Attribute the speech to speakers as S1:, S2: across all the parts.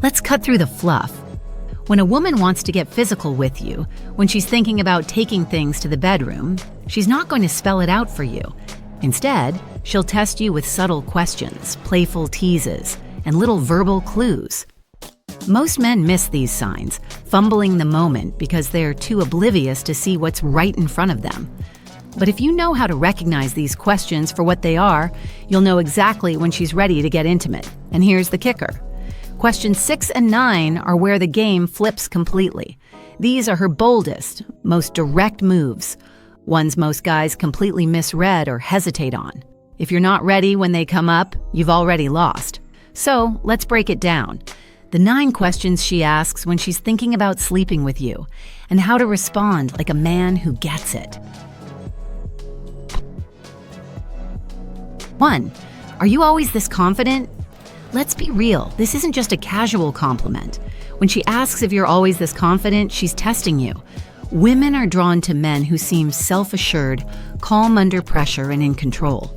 S1: Let's cut through the fluff. When a woman wants to get physical with you, when she's thinking about taking things to the bedroom, she's not going to spell it out for you. Instead, she'll test you with subtle questions, playful teases, and little verbal clues. Most men miss these signs, fumbling the moment because they're too oblivious to see what's right in front of them. But if you know how to recognize these questions for what they are, you'll know exactly when she's ready to get intimate. And here's the kicker. Questions 6 and 9 are where the game flips completely. These are her boldest, most direct moves, ones most guys completely misread or hesitate on. If you're not ready when they come up, you've already lost. So let's break it down. The 9 questions she asks when she's thinking about sleeping with you, and how to respond like a man who gets it. 1. Are you always this confident? Let's be real, this isn't just a casual compliment. When she asks if you're always this confident, she's testing you. Women are drawn to men who seem self-assured, calm under pressure, and in control.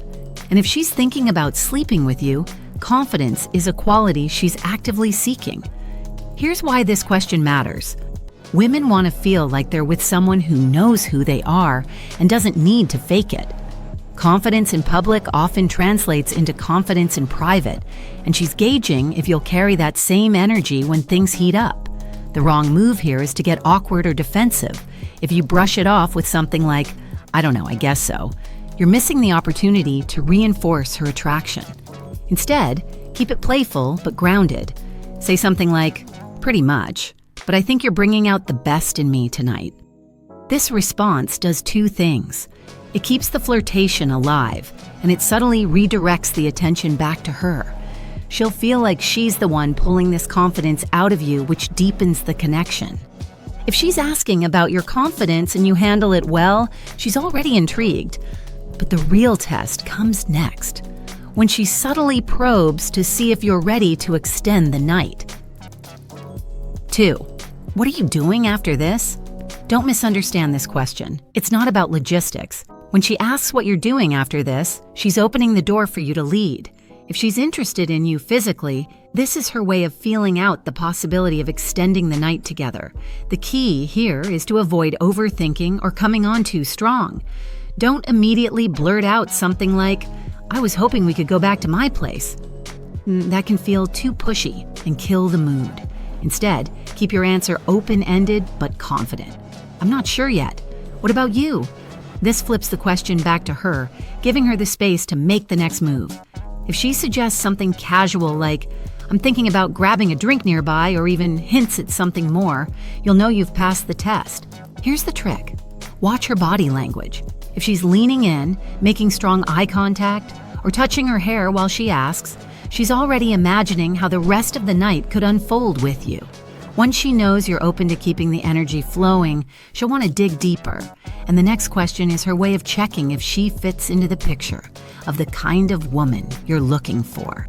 S1: And if she's thinking about sleeping with you, confidence is a quality she's actively seeking. Here's why this question matters. Women want to feel like they're with someone who knows who they are and doesn't need to fake it. Confidence in public often translates into confidence in private, and she's gauging if you'll carry that same energy when things heat up. The wrong move here is to get awkward or defensive. If you brush it off with something like, "I don't know, I guess so," you're missing the opportunity to reinforce her attraction. Instead, keep it playful but grounded. Say something like, "Pretty much, but I think you're bringing out the best in me tonight." This response does 2 things. It keeps the flirtation alive, and it subtly redirects the attention back to her. She'll feel like she's the one pulling this confidence out of you, which deepens the connection. If she's asking about your confidence and you handle it well, she's already intrigued. But the real test comes next, when she subtly probes to see if you're ready to extend the night. 2. What are you doing after this? Don't misunderstand this question. It's not about logistics. When she asks what you're doing after this, she's opening the door for you to lead. If she's interested in you physically, this is her way of feeling out the possibility of extending the night together. The key here is to avoid overthinking or coming on too strong. Don't immediately blurt out something like, "I was hoping we could go back to my place." That can feel too pushy and kill the mood. Instead, keep your answer open-ended but confident. "I'm not sure yet. What about you?" This flips the question back to her, giving her the space to make the next move. If she suggests something casual like, "I'm thinking about grabbing a drink nearby," or even hints at something more, you'll know you've passed the test. Here's the trick. Watch her body language. If she's leaning in, making strong eye contact, or touching her hair while she asks, she's already imagining how the rest of the night could unfold with you. Once she knows you're open to keeping the energy flowing, she'll want to dig deeper. And the next question is her way of checking if she fits into the picture of the kind of woman you're looking for.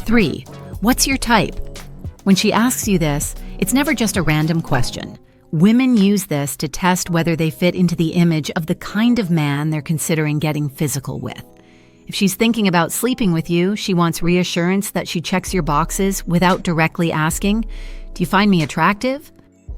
S1: 3. What's your type? When she asks you this, it's never just a random question. Women use this to test whether they fit into the image of the kind of man they're considering getting physical with. If she's thinking about sleeping with you, she wants reassurance that she checks your boxes without directly asking, "Do you find me attractive?"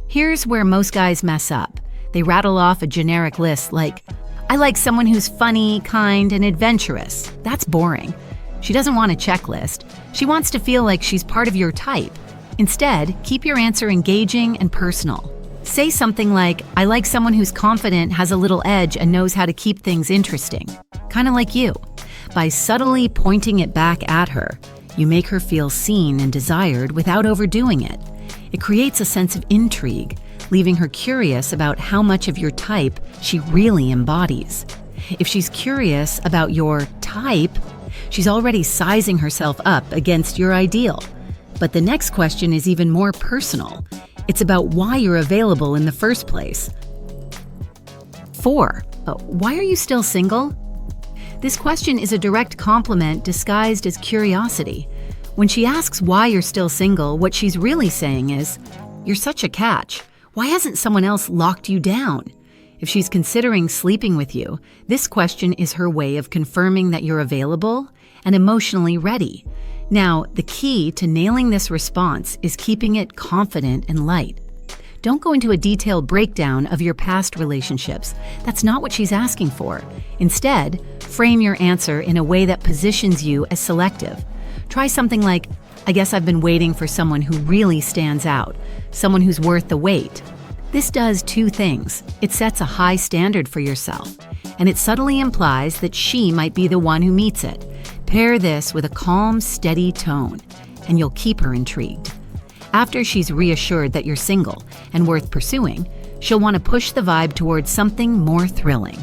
S1: Here's where most guys mess up. They rattle off a generic list like, "I like someone who's funny, kind, and adventurous." That's boring. She doesn't want a checklist. She wants to feel like she's part of your type. Instead, keep your answer engaging and personal. Say something like, "I like someone who's confident, has a little edge, and knows how to keep things interesting." Kind of like you. By subtly pointing it back at her, you make her feel seen and desired without overdoing it. It creates a sense of intrigue, leaving her curious about how much of your type she really embodies. If she's curious about your type, she's already sizing herself up against your ideal. But the next question is even more personal. It's about why you're available in the first place. 4. Why are you still single? This question is a direct compliment disguised as curiosity. When she asks why you're still single, what she's really saying is, "You're such a catch. Why hasn't someone else locked you down?" If she's considering sleeping with you, this question is her way of confirming that you're available and emotionally ready. Now, the key to nailing this response is keeping it confident and light. Don't go into a detailed breakdown of your past relationships. That's not what she's asking for. Instead, frame your answer in a way that positions you as selective. Try something like, I guess I've been waiting for someone who really stands out, someone who's worth the wait. This does two things. It sets a high standard for yourself, and it subtly implies that she might be the one who meets it. Pair this with a calm, steady tone, and you'll keep her intrigued. After she's reassured that you're single and worth pursuing, she'll want to push the vibe towards something more thrilling.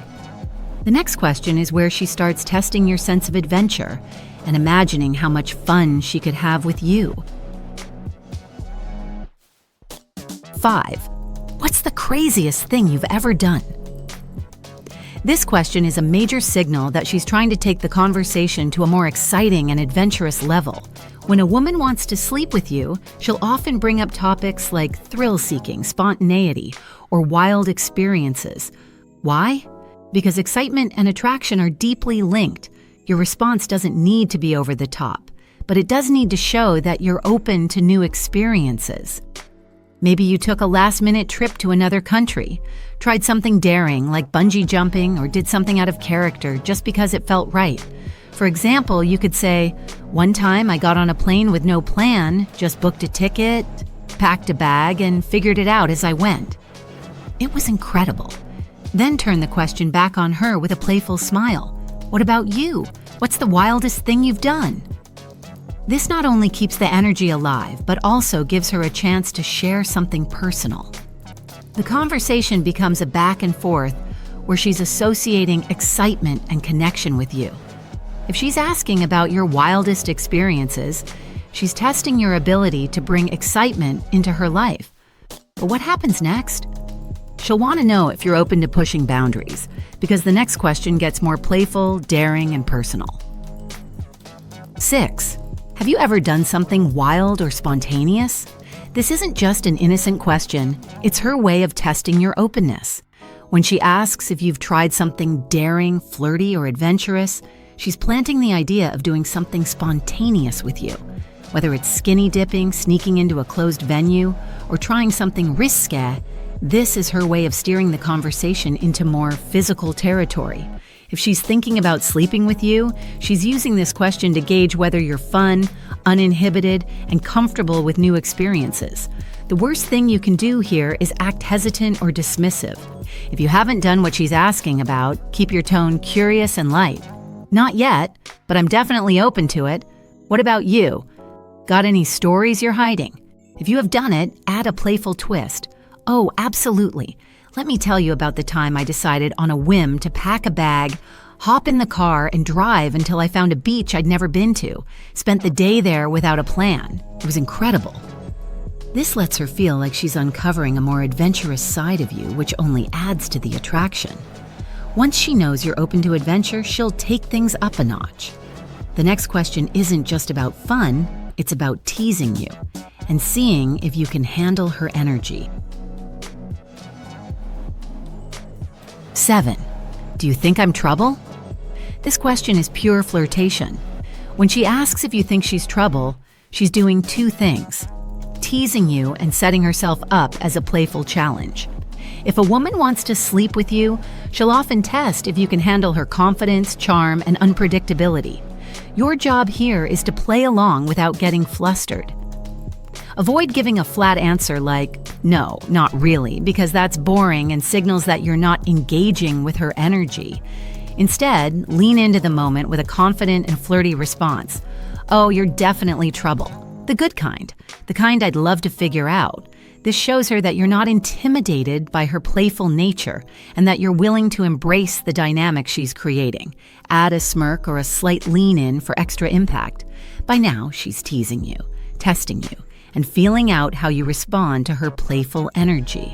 S1: The next question is where she starts testing your sense of adventure and imagining how much fun she could have with you. 5. What's the craziest thing you've ever done? This question is a major signal that she's trying to take the conversation to a more exciting and adventurous level. When a woman wants to sleep with you, she'll often bring up topics like thrill-seeking, spontaneity, or wild experiences. Why? Because excitement and attraction are deeply linked. Your response doesn't need to be over the top, but it does need to show that you're open to new experiences. Maybe you took a last-minute trip to another country, tried something daring like bungee jumping, or did something out of character just because it felt right. For example, you could say, one time I got on a plane with no plan, just booked a ticket, packed a bag, and figured it out as I went. It was incredible. Then turn the question back on her with a playful smile. What about you? What's the wildest thing you've done? This not only keeps the energy alive, but also gives her a chance to share something personal. The conversation becomes a back and forth where she's associating excitement and connection with you. If she's asking about your wildest experiences, she's testing your ability to bring excitement into her life. But what happens next? She'll want to know if you're open to pushing boundaries, because the next question gets more playful, daring, and personal. 6. Have you ever done something wild or spontaneous? This isn't just an innocent question, it's her way of testing your openness. When she asks if you've tried something daring, flirty, or adventurous, she's planting the idea of doing something spontaneous with you. Whether it's skinny dipping, sneaking into a closed venue, or trying something risque, this is her way of steering the conversation into more physical territory. If she's thinking about sleeping with you, she's using this question to gauge whether you're fun, uninhibited, and comfortable with new experiences. The worst thing you can do here is act hesitant or dismissive. If you haven't done what she's asking about, keep your tone curious and light. Not yet, but I'm definitely open to it. What about you? Got any stories you're hiding? If you have done it, add a playful twist. Oh, absolutely. Let me tell you about the time I decided on a whim to pack a bag, hop in the car, and drive until I found a beach I'd never been to. Spent the day there without a plan. It was incredible. This lets her feel like she's uncovering a more adventurous side of you, which only adds to the attraction. Once she knows you're open to adventure, she'll take things up a notch. The next question isn't just about fun, it's about teasing you and seeing if you can handle her energy. 7. Do you think I'm trouble? This question is pure flirtation. When she asks if you think she's trouble, she's doing two things: teasing you and setting herself up as a playful challenge. If a woman wants to sleep with you, she'll often test if you can handle her confidence, charm, and unpredictability. Your job here is to play along without getting flustered. Avoid giving a flat answer like, no, not really, because that's boring and signals that you're not engaging with her energy. Instead, lean into the moment with a confident and flirty response. Oh, you're definitely trouble. The good kind. The kind I'd love to figure out. This shows her that you're not intimidated by her playful nature and that you're willing to embrace the dynamic she's creating. Add a smirk or a slight lean in for extra impact. By now, she's teasing you, testing you, and feeling out how you respond to her playful energy.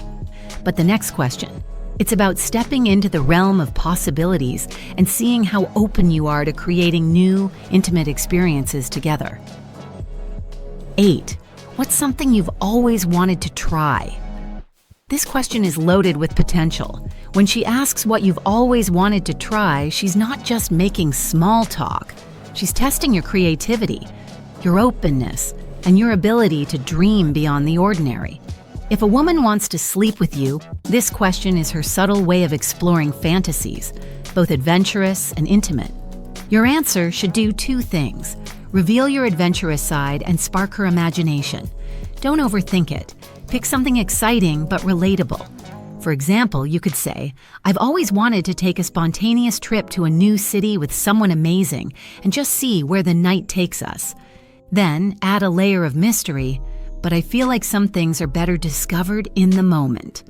S1: But the next question, it's about stepping into the realm of possibilities and seeing how open you are to creating new, intimate experiences together. 8. What's something you've always wanted to try? This question is loaded with potential. When she asks what you've always wanted to try, she's not just making small talk. She's testing your creativity. your openness, and your ability to dream beyond the ordinary. If a woman wants to sleep with you, this question is her subtle way of exploring fantasies, both adventurous and intimate. Your answer should do two things: reveal your adventurous side and spark her imagination. Don't overthink it. Pick something exciting but relatable. For example, you could say, "I've always wanted to take a spontaneous trip to a new city with someone amazing and just see where the night takes us." Then add a layer of mystery, "But I feel like some things are better discovered in the moment."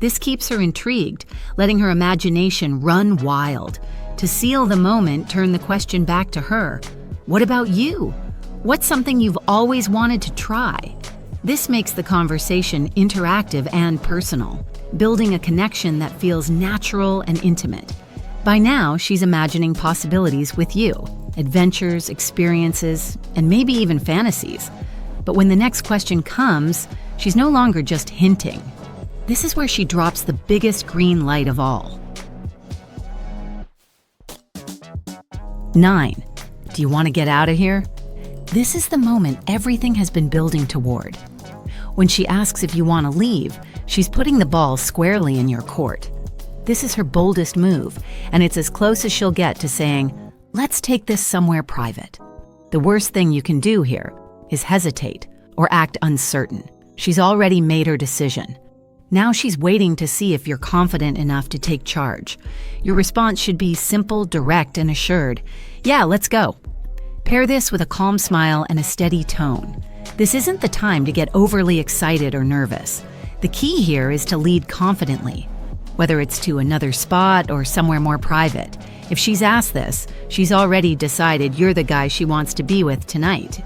S1: This keeps her intrigued, letting her imagination run wild. To seal the moment, turn the question back to her. "What about you? What's something you've always wanted to try?" This makes the conversation interactive and personal, building a connection that feels natural and intimate. By now, she's imagining possibilities with you, adventures, experiences, and maybe even fantasies. But when the next question comes, she's no longer just hinting. This is where she drops the biggest green light of all. 9. Do you want to get out of here? This is the moment everything has been building toward. When she asks if you want to leave, she's putting the ball squarely in your court. This is her boldest move, and it's as close as she'll get to saying, "Let's take this somewhere private." The worst thing you can do here is hesitate or act uncertain. She's already made her decision. Now she's waiting to see if you're confident enough to take charge. Your response should be simple, direct, and assured. "Yeah, let's go." Pair this with a calm smile and a steady tone. This isn't the time to get overly excited or nervous. The key here is to lead confidently, whether it's to another spot or somewhere more private. If she's asked this, she's already decided you're the guy she wants to be with tonight.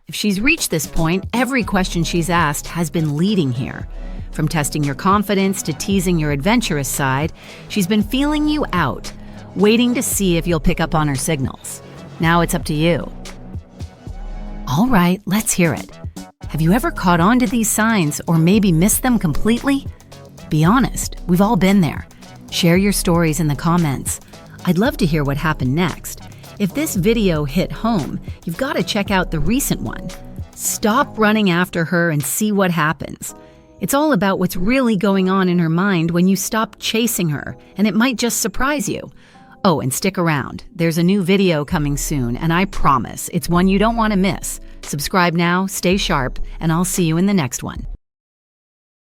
S1: If she's reached this point, every question she's asked has been leading here. From testing your confidence to teasing your adventurous side, she's been feeling you out, waiting to see if you'll pick up on her signals. Now it's up to you. All right, let's hear it. Have you ever caught on to these signs or maybe missed them completely? Be honest, we've all been there. Share your stories in the comments. I'd love to hear what happened next. If this video hit home, you've got to check out the recent one. Stop running after her and see what happens. It's all about what's really going on in her mind when you stop chasing her, and it might just surprise you. Oh, and stick around. There's a new video coming soon, and I promise it's one you don't want to miss. Subscribe now, stay sharp, and I'll see you in the next one.